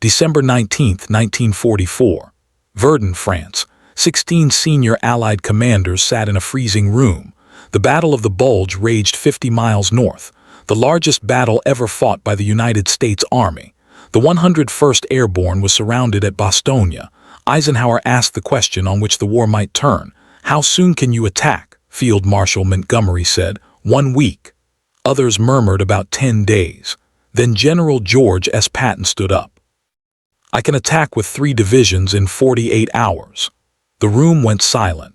December 19, 1944. Verdun, France. 16 senior Allied commanders sat in a freezing room. The Battle of the Bulge raged 50 miles north, the largest battle ever fought by the United States Army. The 101st Airborne was surrounded at Bastogne. Eisenhower asked the question on which the war might turn. "How soon can you attack?" Field Marshal Montgomery said. "1 week." Others murmured about 10 days. Then General George S. Patton stood up. "I can attack with 3 divisions in 48 hours." The room went silent.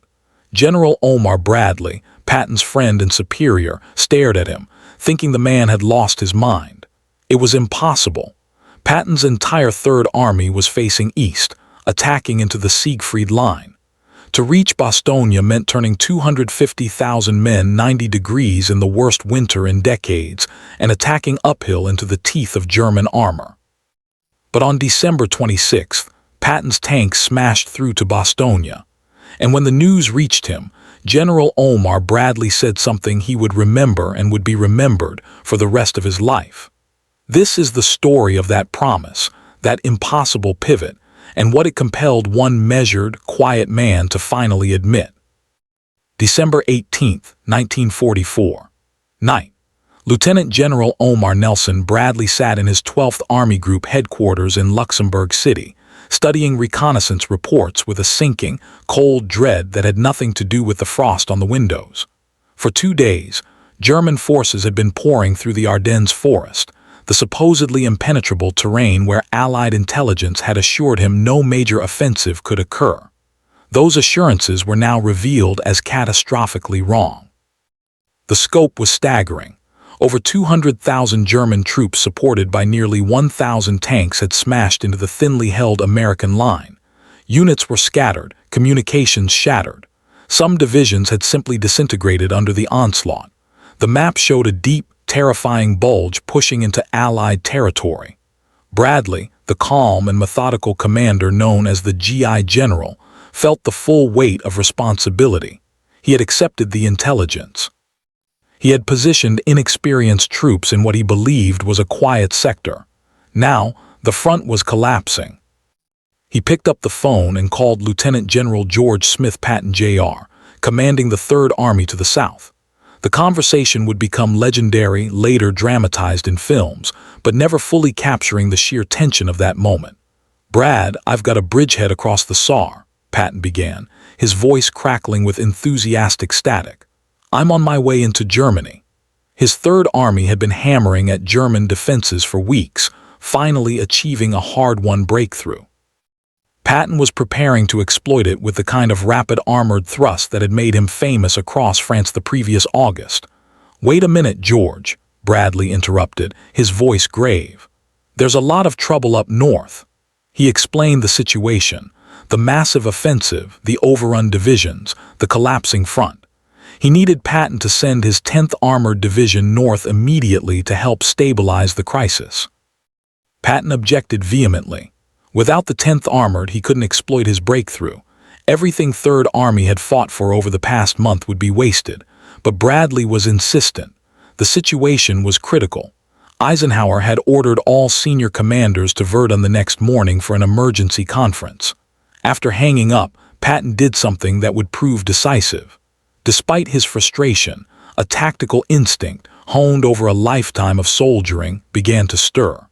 General Omar Bradley, Patton's friend and superior, stared at him, thinking the man had lost his mind. It was impossible. Patton's entire Third Army was facing east, attacking into the Siegfried Line. To reach Bastogne meant turning 250,000 men 90 degrees in the worst winter in decades and attacking uphill into the teeth of German armor. But on December 26th, Patton's tanks smashed through to Bastogne. And when the news reached him, General Omar Bradley said something he would remember and would be remembered for the rest of his life. This is the story of that promise, that impossible pivot, and what it compelled one measured, quiet man to finally admit. December 18, 1944. Night. Lieutenant General Omar Nelson Bradley sat in his 12th Army Group headquarters in Luxembourg City, studying reconnaissance reports with a sinking, cold dread that had nothing to do with the frost on the windows. For 2 days, German forces had been pouring through the Ardennes Forest, the supposedly impenetrable terrain where Allied intelligence had assured him no major offensive could occur. Those assurances were now revealed as catastrophically wrong. The scope was staggering. Over 200,000 German troops supported by nearly 1,000 tanks had smashed into the thinly held American line. Units were scattered, communications shattered. Some divisions had simply disintegrated under the onslaught. The map showed a deep, terrifying bulge pushing into Allied territory. Bradley, the calm and methodical commander known as the GI General, felt the full weight of responsibility. He had accepted the intelligence. He had positioned inexperienced troops in what he believed was a quiet sector. Now, the front was collapsing. He picked up the phone and called Lieutenant General George Smith Patton Jr., commanding the Third Army to the south. The conversation would become legendary, later dramatized in films, but never fully capturing the sheer tension of that moment. "Brad, I've got a bridgehead across the Saar," Patton began, his voice crackling with enthusiastic static. "I'm on my way into Germany." His Third Army had been hammering at German defenses for weeks, finally achieving a hard-won breakthrough. Patton was preparing to exploit it with the kind of rapid armored thrust that had made him famous across France the previous August. "Wait a minute, George," Bradley interrupted, his voice grave. "There's a lot of trouble up north." He explained the situation, the massive offensive, the overrun divisions, the collapsing front. He needed Patton to send his 10th Armored Division north immediately to help stabilize the crisis. Patton objected vehemently. Without the 10th Armored, he couldn't exploit his breakthrough. Everything Third Army had fought for over the past month would be wasted. But Bradley was insistent. The situation was critical. Eisenhower had ordered all senior commanders to Verdun the next morning for an emergency conference. After hanging up, Patton did something that would prove decisive. Despite his frustration, a tactical instinct, honed over a lifetime of soldiering, began to stir.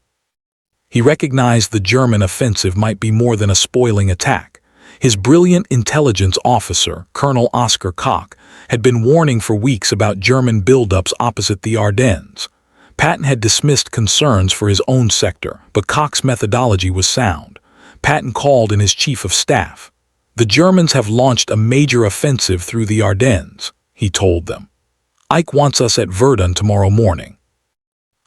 He recognized the German offensive might be more than a spoiling attack. His brilliant intelligence officer, Colonel Oskar Koch, had been warning for weeks about German buildups opposite the Ardennes. Patton had dismissed concerns for his own sector, but Koch's methodology was sound. Patton called in his chief of staff. "The Germans have launched a major offensive through the Ardennes," he told them. "Ike wants us at Verdun tomorrow morning.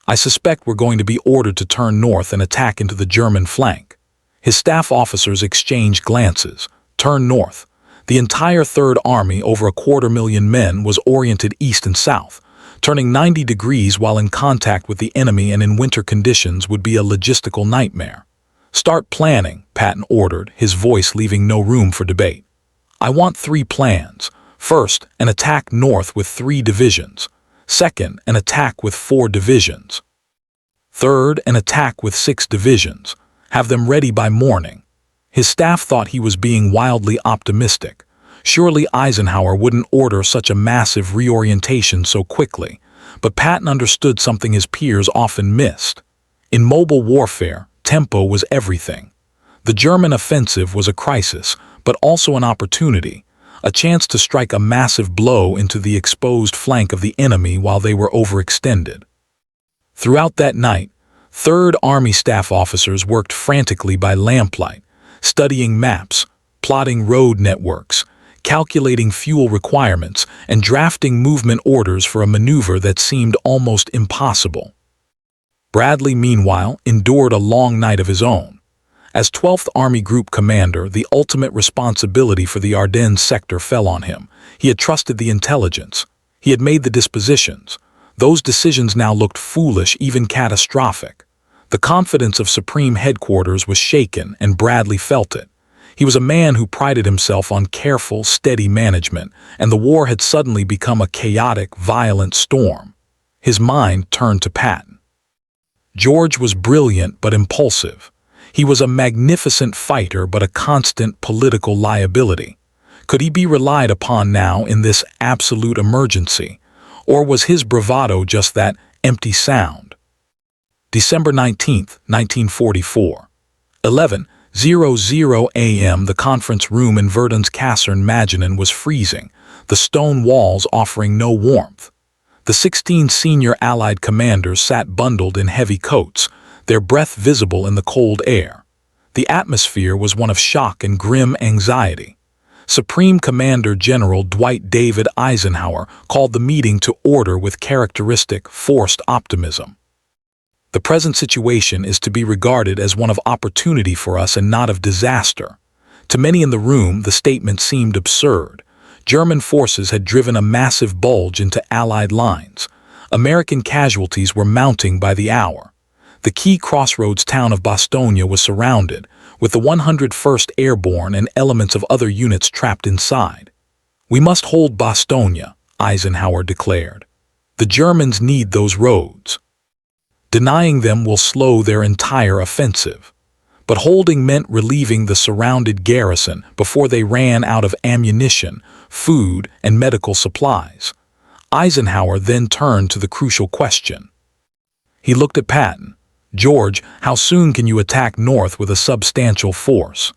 I suspect we're going to be ordered to turn north and attack into the German flank." His staff officers exchanged glances. Turn north. The entire Third Army, over 250,000 men, was oriented east and south. Turning 90 degrees while in contact with the enemy and in winter conditions would be a logistical nightmare. "Start planning," Patton ordered, his voice leaving no room for debate. "I want 3 plans. First, an attack north with 3 divisions. Second, an attack with 4 divisions. Third, an attack with 6 divisions. Have them ready by morning. His staff thought he was being wildly optimistic. Surely Eisenhower wouldn't order such a massive reorientation so quickly. But Patton understood something his peers often missed. In mobile warfare, tempo was everything. The German offensive was a crisis, but also an opportunity, a chance to strike a massive blow into the exposed flank of the enemy while they were overextended. Throughout that night, 3rd Army staff officers worked frantically by lamplight, studying maps, plotting road networks, calculating fuel requirements, and drafting movement orders for a maneuver that seemed almost impossible. Bradley, meanwhile, endured a long night of his own. As 12th Army Group commander, the ultimate responsibility for the Ardennes sector fell on him. He had trusted the intelligence. He had made the dispositions. Those decisions now looked foolish, even catastrophic. The confidence of Supreme Headquarters was shaken, and Bradley felt it. He was a man who prided himself on careful, steady management, and the war had suddenly become a chaotic, violent storm. His mind turned to Patton. George was brilliant but impulsive. He was a magnificent fighter but a constant political liability. Could he be relied upon now in this absolute emergency? Or was his bravado just that empty sound? December 19, 1944. 11:00 a.m. The conference room in Verdun's Kaserne Maginen was freezing, the stone walls offering no warmth. The 16 senior Allied commanders sat bundled in heavy coats, their breath visible in the cold air. The atmosphere was one of shock and grim anxiety. Supreme Commander General Dwight D. Eisenhower called the meeting to order with characteristic, forced optimism. The present situation is to be regarded as one of opportunity for us and not of disaster. To many in the room, the statement seemed absurd. German forces had driven a massive bulge into Allied lines. American casualties were mounting by the hour. The key crossroads town of Bastogne was surrounded, with the 101st Airborne and elements of other units trapped inside. "We must hold Bastogne," Eisenhower declared. "The Germans need those roads. Denying them will slow their entire offensive." But holding meant relieving the surrounded garrison before they ran out of ammunition, food, and medical supplies. Eisenhower then turned to the crucial question. He looked at Patton. "George, how soon can you attack north with a substantial force?"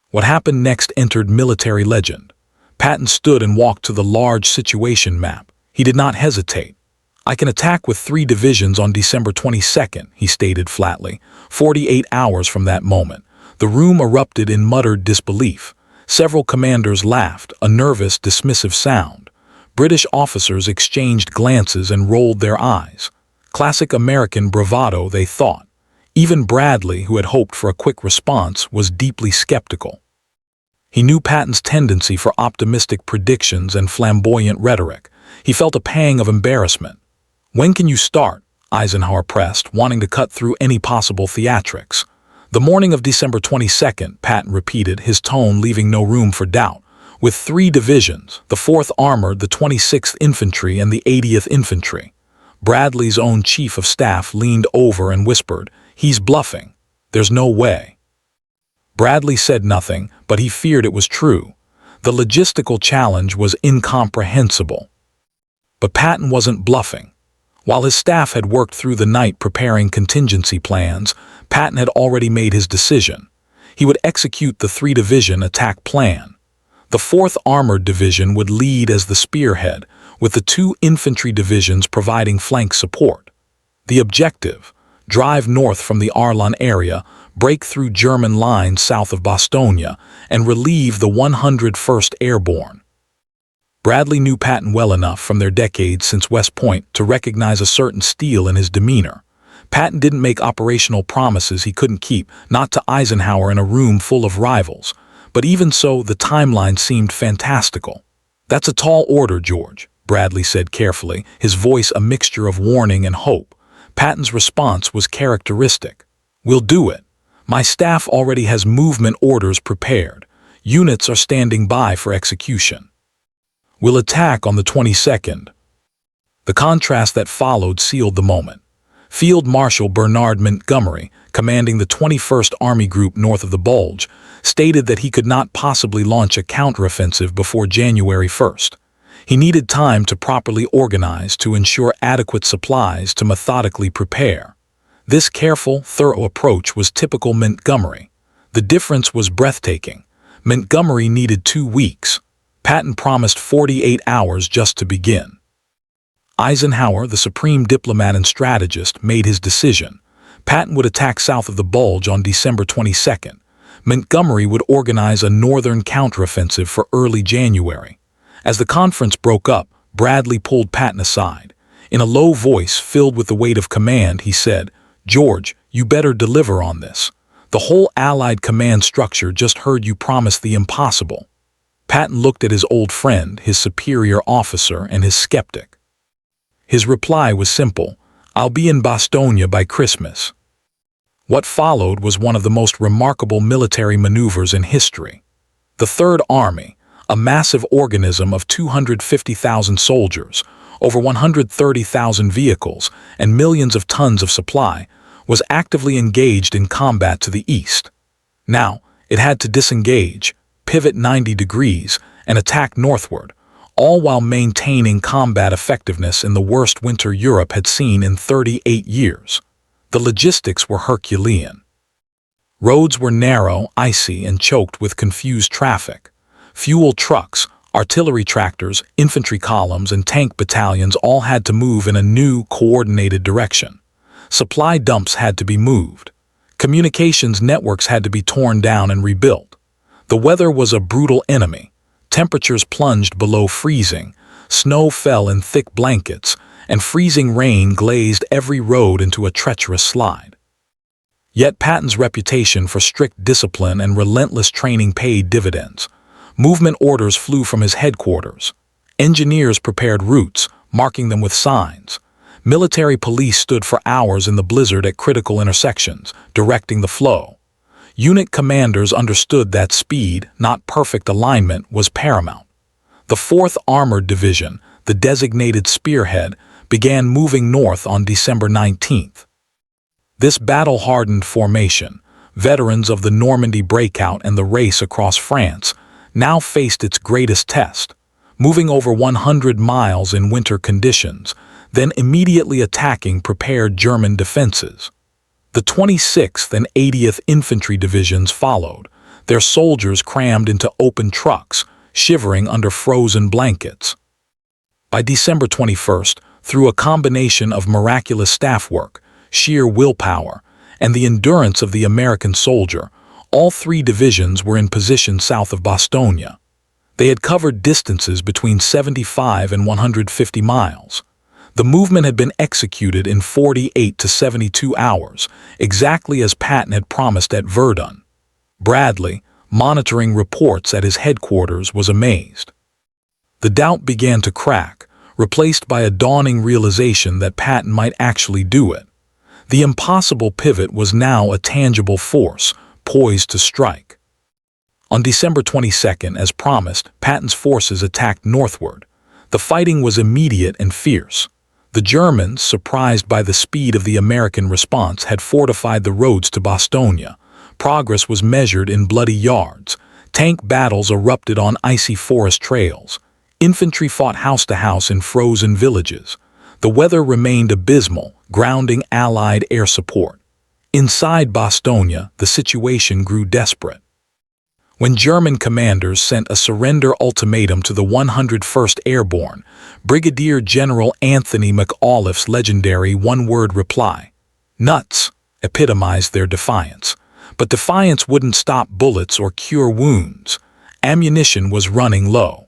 What happened next entered military legend. Patton stood and walked to the large situation map. He did not hesitate. "I can attack with 3 divisions on December 22nd, he stated flatly. 48 hours from that moment. The room erupted in muttered disbelief. Several commanders laughed, a nervous, dismissive sound. British officers exchanged glances and rolled their eyes. Classic American bravado, they thought. Even Bradley, who had hoped for a quick response, was deeply skeptical. He knew Patton's tendency for optimistic predictions and flamboyant rhetoric. He felt a pang of embarrassment. "When can you start?" Eisenhower pressed, wanting to cut through any possible theatrics. "The morning of December 22nd, Patton repeated, his tone leaving no room for doubt. "With 3 divisions, the 4th Armored, the 26th Infantry, and the 80th Infantry. Bradley's own chief of staff leaned over and whispered, "He's bluffing. There's no way." Bradley said nothing, but he feared it was true. The logistical challenge was incomprehensible. But Patton wasn't bluffing. While his staff had worked through the night preparing contingency plans, Patton had already made his decision. He would execute the 3-division attack plan. The 4th Armored Division would lead as the spearhead, with the 2 infantry divisions providing flank support. The objective: drive north from the Ardennes area, break through German lines south of Bastogne, and relieve the 101st Airborne. Bradley knew Patton well enough from their decades since West Point to recognize a certain steel in his demeanor. Patton didn't make operational promises he couldn't keep, not to Eisenhower in a room full of rivals. But even so, the timeline seemed fantastical. "That's a tall order, George," Bradley said carefully, his voice a mixture of warning and hope. Patton's response was characteristic. "We'll do it. My staff already has movement orders prepared. Units are standing by for execution. We'll attack on the 22nd. The contrast that followed sealed the moment. Field Marshal Bernard Montgomery, commanding the 21st Army Group north of the Bulge, stated that he could not possibly launch a counteroffensive before January 1st. He needed time to properly organize to ensure adequate supplies to methodically prepare. This careful, thorough approach was typical Montgomery. The difference was breathtaking. Montgomery needed 2 weeks. Patton promised 48 hours just to begin. Eisenhower, the supreme diplomat and strategist, made his decision. Patton would attack south of the Bulge on December 22nd. Montgomery would organize a northern counteroffensive for early January. As the conference broke up, Bradley pulled Patton aside. In a low voice filled with the weight of command, he said, "George, you better deliver on this. The whole Allied command structure just heard you promise the impossible." Patton looked at his old friend, his superior officer, and his skeptic. His reply was simple: "I'll be in Bastogne by Christmas." What followed was one of the most remarkable military maneuvers in history. The Third Army, a massive organism of 250,000 soldiers, over 130,000 vehicles, and millions of tons of supply, was actively engaged in combat to the east. Now, it had to disengage, pivot 90 degrees, and attack northward, all while maintaining combat effectiveness in the worst winter Europe had seen in 38 years. The logistics were Herculean. Roads were narrow, icy, and choked with confused traffic. Fuel trucks, artillery tractors, infantry columns, and tank battalions all had to move in a new, coordinated direction. Supply dumps had to be moved. Communications networks had to be torn down and rebuilt. The weather was a brutal enemy. Temperatures plunged below freezing, snow fell in thick blankets, and freezing rain glazed every road into a treacherous slide. Yet Patton's reputation for strict discipline and relentless training paid dividends. Movement orders flew from his headquarters. Engineers prepared routes, marking them with signs. Military police stood for hours in the blizzard at critical intersections, directing the flow. Unit commanders understood that speed, not perfect alignment, was paramount. The 4th Armored Division, the designated spearhead, began moving north on December 19th. This battle-hardened formation, veterans of the Normandy breakout and the race across France, now faced its greatest test, moving over 100 miles in winter conditions, then immediately attacking prepared German defenses. The 26th and 80th Infantry Divisions followed, their soldiers crammed into open trucks, shivering under frozen blankets. By December 21st, through a combination of miraculous staff work, sheer willpower, and the endurance of the American soldier, all 3 divisions were in position south of Bastogne. They had covered distances between 75 and 150 miles. The movement had been executed in 48 to 72 hours, exactly as Patton had promised at Verdun. Bradley, monitoring reports at his headquarters, was amazed. The doubt began to crack, replaced by a dawning realization that Patton might actually do it. The impossible pivot was now a tangible force, poised to strike. On December 22nd, as promised, Patton's forces attacked northward. The fighting was immediate and fierce. The Germans, surprised by the speed of the American response, had fortified the roads to Bastogne. Progress was measured in bloody yards. Tank battles erupted on icy forest trails. Infantry fought house to house in frozen villages. The weather remained abysmal, grounding Allied air support. Inside Bastogne, the situation grew desperate. When German commanders sent a surrender ultimatum to the 101st Airborne, Brigadier General Anthony McAuliffe's legendary one-word reply, "Nuts," epitomized their defiance. But defiance wouldn't stop bullets or cure wounds. Ammunition was running low.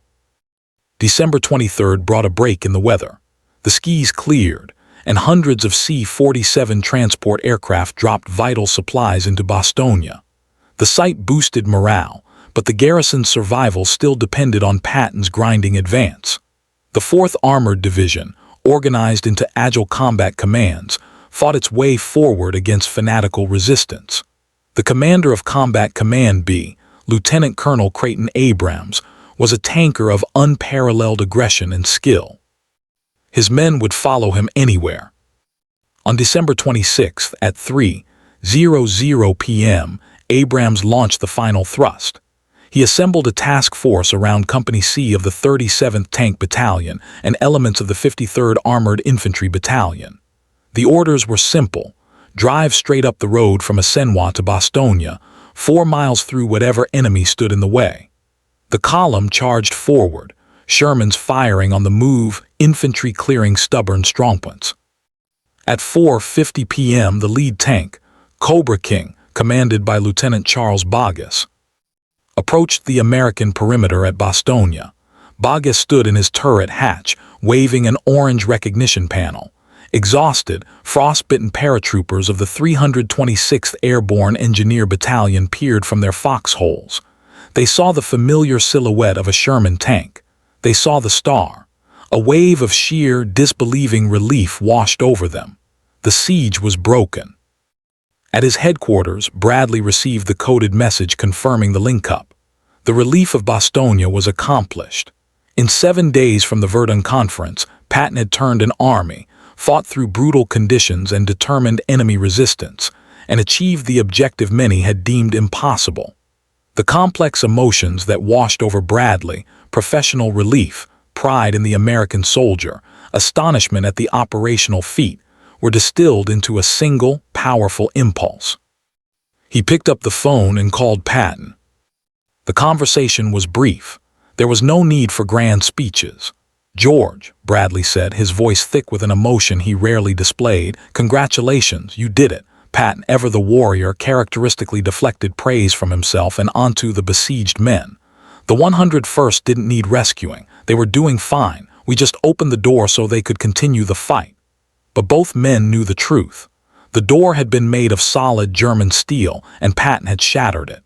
December 23rd brought a break in the weather. The skies cleared, and hundreds of C-47 transport aircraft dropped vital supplies into Bastogne. The sight boosted morale, but the garrison's survival still depended on Patton's grinding advance. The 4th Armored Division, organized into agile combat commands, fought its way forward against fanatical resistance. The commander of Combat Command B, Lieutenant Colonel Creighton Abrams, was a tanker of unparalleled aggression and skill. His men would follow him anywhere. On December 26th at 3, 00 p.m., Abrams launched the final thrust. He assembled a task force around Company C of the 37th Tank Battalion and elements of the 53rd Armored Infantry Battalion. The orders were simple: drive straight up the road from Eisenhower to Bastogne, 4 miles through whatever enemy stood in the way. The column charged forward, Sherman's firing on the move, infantry clearing stubborn strongpoints. At 4:50 p.m., the lead tank, Cobra King, commanded by Lieutenant Charles Bulge, approached the American perimeter at Bastogne. Bulge stood in his turret hatch, waving an orange recognition panel. Exhausted, frostbitten paratroopers of the 326th Airborne Engineer Battalion peered from their foxholes. They saw the familiar silhouette of a Sherman tank. They saw the star. A wave of sheer, disbelieving relief washed over them. The siege was broken. At his headquarters, Bradley received the coded message confirming the link-up. The relief of Bastogne was accomplished. In 7 days from the Verdun Conference, Patton had turned an army, fought through brutal conditions and determined enemy resistance, and achieved the objective many had deemed impossible. The complex emotions that washed over Bradley, professional relief, pride in the American soldier, astonishment at the operational feat, were distilled into a single, powerful impulse. He picked up the phone and called Patton. The conversation was brief. There was no need for grand speeches. "George," Bradley said, his voice thick with an emotion he rarely displayed, "congratulations, you did it." Patton, ever the warrior, characteristically deflected praise from himself and onto the besieged men. "The 101st didn't need rescuing. They were doing fine. We just opened the door so they could continue the fight." But both men knew the truth. The door had been made of solid German steel, and Patton had shattered it.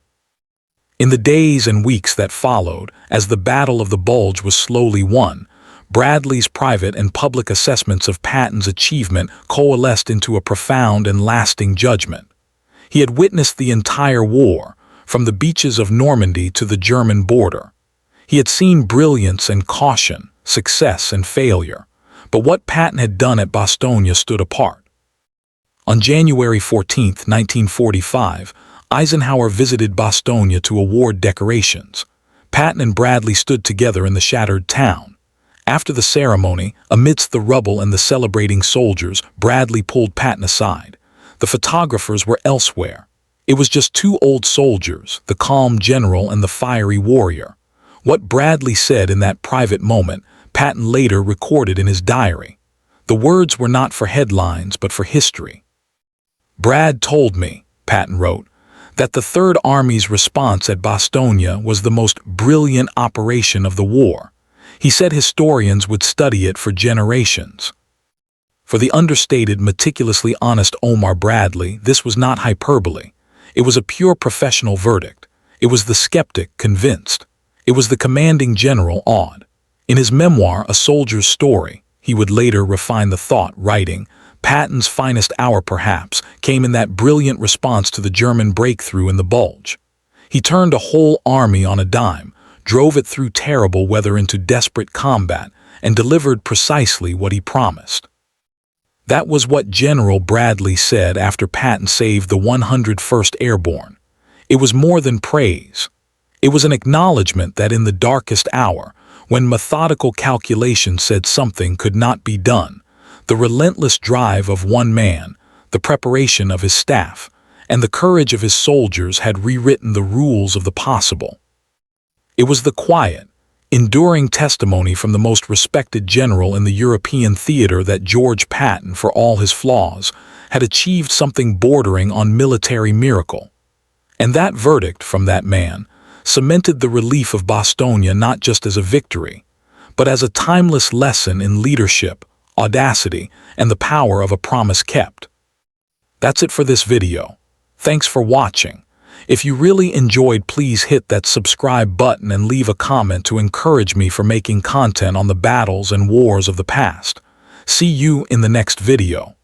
In the days and weeks that followed, as the Battle of the Bulge was slowly won, Bradley's private and public assessments of Patton's achievement coalesced into a profound and lasting judgment. He had witnessed the entire war, from the beaches of Normandy to the German border. He had seen brilliance and caution, success and failure. But what Patton had done at Bastogne stood apart. On January 14, 1945, Eisenhower visited Bastogne to award decorations. Patton and Bradley stood together in the shattered town. After the ceremony, amidst the rubble and the celebrating soldiers, Bradley pulled Patton aside. The photographers were elsewhere. It was just two old soldiers, the calm general and the fiery warrior. What Bradley said in that private moment, Patton later recorded in his diary. The words were not for headlines, but for history. "Brad told me," Patton wrote, "that the Third Army's response at Bastogne was the most brilliant operation of the war. He said historians would study it for generations." For the understated, meticulously honest Omar Bradley, this was not hyperbole. It was a pure professional verdict. It was the skeptic convinced. It was the commanding general awed. In his memoir, A Soldier's Story, he would later refine the thought, writing, "Patton's finest hour perhaps came in that brilliant response to the German breakthrough in the Bulge. He turned a whole army on a dime, drove it through terrible weather into desperate combat, and delivered precisely what he promised." That was what General Bradley said after Patton saved the 101st Airborne. It was more than praise. It was an acknowledgement that in the darkest hour, when methodical calculation said something could not be done, the relentless drive of one man, the preparation of his staff, and the courage of his soldiers had rewritten the rules of the possible. It was the quiet, enduring testimony from the most respected general in the European theater that George Patton, for all his flaws, had achieved something bordering on military miracle. And that verdict from that man cemented the relief of Bastogne not just as a victory, but as a timeless lesson in leadership, audacity, and the power of a promise kept. That's it for this video. Thanks for watching. If you really enjoyed, please hit that subscribe button and leave a comment to encourage me for making content on the battles and wars of the past. See you in the next video.